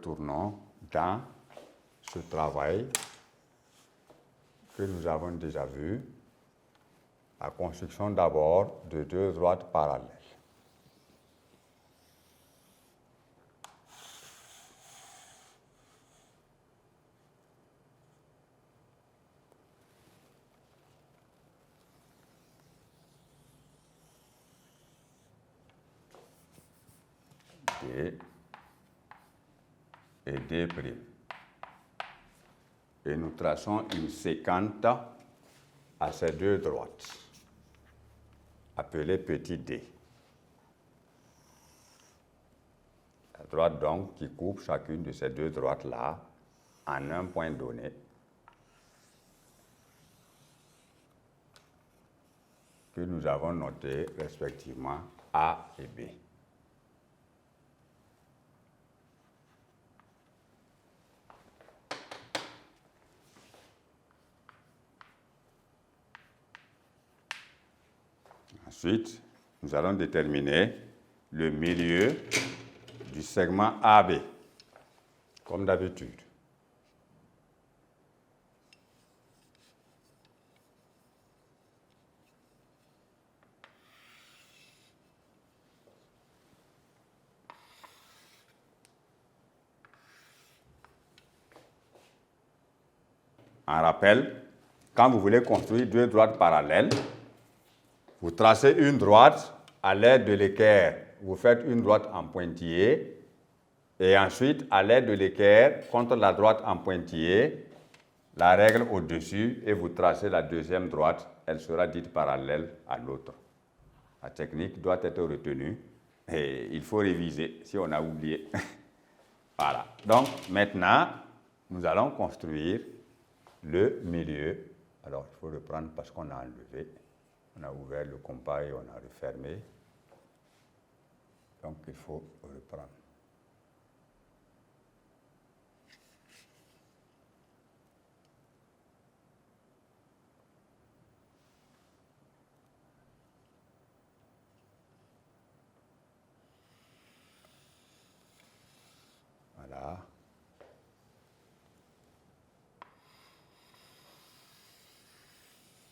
retournons dans ce travail que nous avons déjà vu, la construction d'abord de deux droites parallèles. D et D'. Et nous traçons une séquente à ces deux droites, appelée petit d. La droite donc qui coupe chacune de ces deux droites-là en un point donné. Que nous avons noté respectivement A et B. Ensuite, nous allons déterminer le milieu du segment AB, comme d'habitude. En rappel, quand vous voulez construire deux droites parallèles, vous tracez une droite à l'aide de l'équerre. Vous faites une droite en pointillé et ensuite, à l'aide de l'équerre, contre la droite en pointillé, la règle au-dessus et vous tracez la deuxième droite. Elle sera dite parallèle à l'autre. La technique doit être retenue et il faut réviser si on a oublié. Voilà. Donc, maintenant, nous allons construire le milieu. Alors, il faut reprendre parce qu'on a enlevé. On a ouvert le compas et on a refermé. Donc, il faut reprendre. Voilà.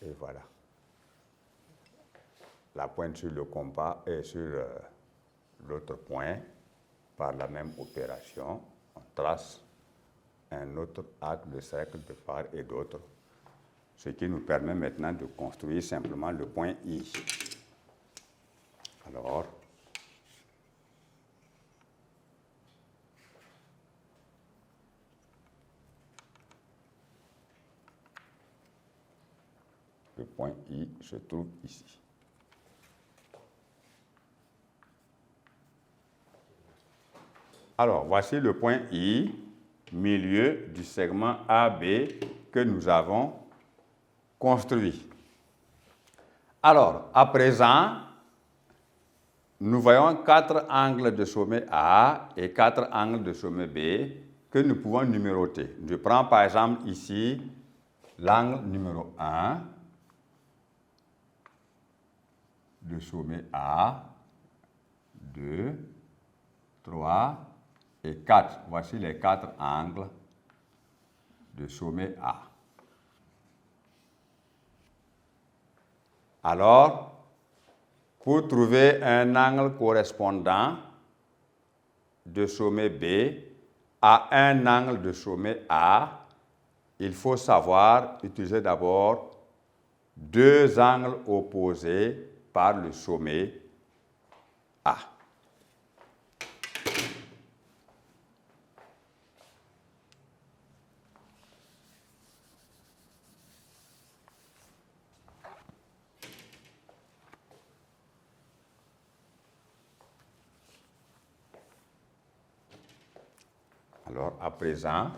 Et voilà. La pointe sur le compas et sur l'autre point, par la même opération, on trace un autre arc de cercle de part et d'autre, ce qui nous permet maintenant de construire simplement le point I. Alors, le point I se trouve ici. Alors, voici le point I, milieu du segment AB que nous avons construit. Alors, à présent, nous voyons quatre angles de sommet A et quatre angles de sommet B que nous pouvons numéroter. Je prends par exemple ici l'angle numéro 1 de sommet A, 2, 3 et 4. Voici les quatre angles de sommet A. Alors, pour trouver un angle correspondant de sommet B à un angle de sommet A, il faut savoir utiliser d'abord deux angles opposés par le sommet A. Alors, à présent,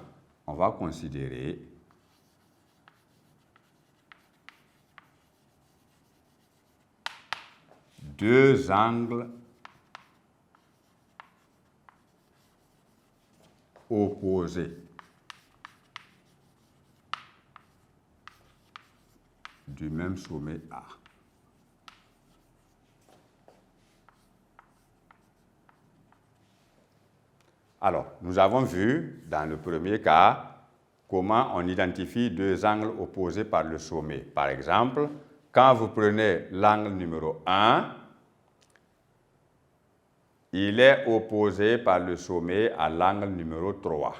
on va considérer deux angles opposés du même sommet A. Alors, nous avons vu dans le premier cas comment on identifie deux angles opposés par le sommet. Par exemple, quand vous prenez l'angle numéro 1, il est opposé par le sommet à l'angle numéro 3.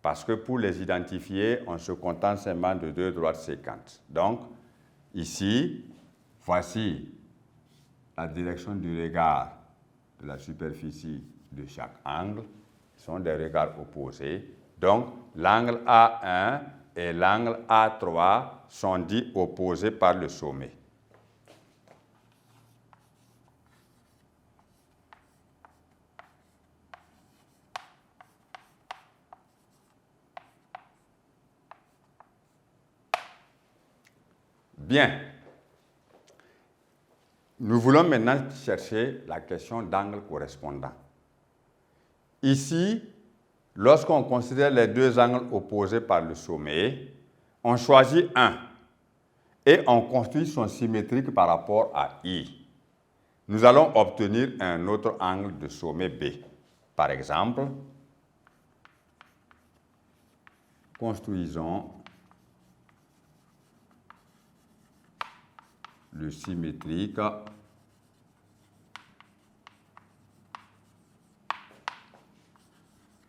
Parce que pour les identifier, on se contente seulement de deux droites séquentes. Donc, ici, voici la direction du regard de la superficie de chaque angle. Ce sont des regards opposés. Donc, l'angle A1 et l'angle A3 sont dits opposés par le sommet. Bien. Nous voulons maintenant chercher la question d'angle correspondant. Ici, lorsqu'on considère les deux angles opposés par le sommet, on choisit un et on construit son symétrique par rapport à I. Nous allons obtenir un autre angle de sommet B. Par exemple, construisons le symétrique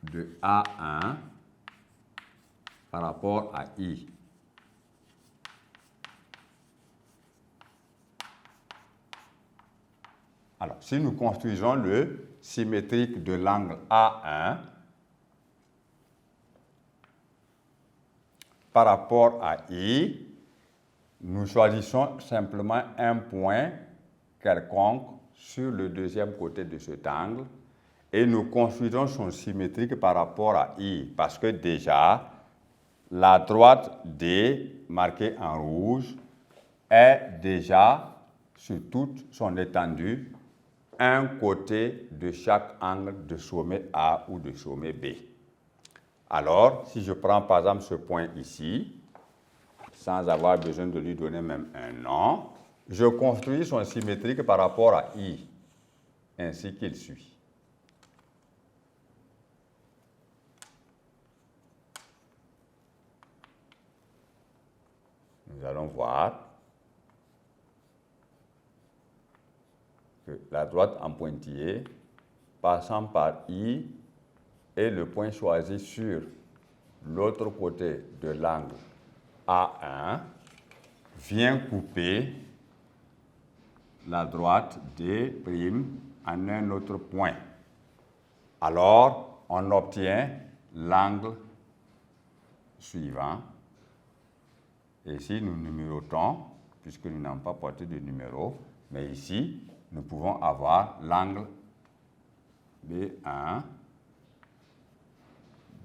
de A1 par rapport à I. Alors, si nous construisons le symétrique de l'angle A1 par rapport à I, nous choisissons simplement un point quelconque sur le deuxième côté de cet angle et nous construisons son symétrique par rapport à I parce que déjà, la droite D, marquée en rouge, est déjà sur toute son étendue un côté de chaque angle de sommet A ou de sommet B. Alors, si je prends par exemple ce point ici, sans avoir besoin de lui donner même un nom, je construis son symétrique par rapport à I, ainsi qu'il suit. Nous allons voir que la droite en pointillé, passant par I, et le point choisi sur l'autre côté de l'angle A1, vient couper la droite D' en un autre point. Alors, on obtient l'angle suivant. Et ici, nous numérotons, puisque nous n'avons pas porté de numéro, mais ici, nous pouvons avoir l'angle B1,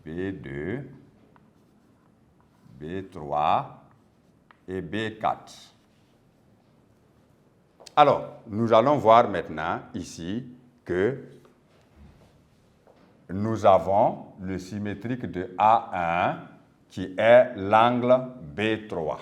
B2, B3 et B4. Alors, nous allons voir maintenant ici que nous avons le symétrique de A1 qui est l'angle B3.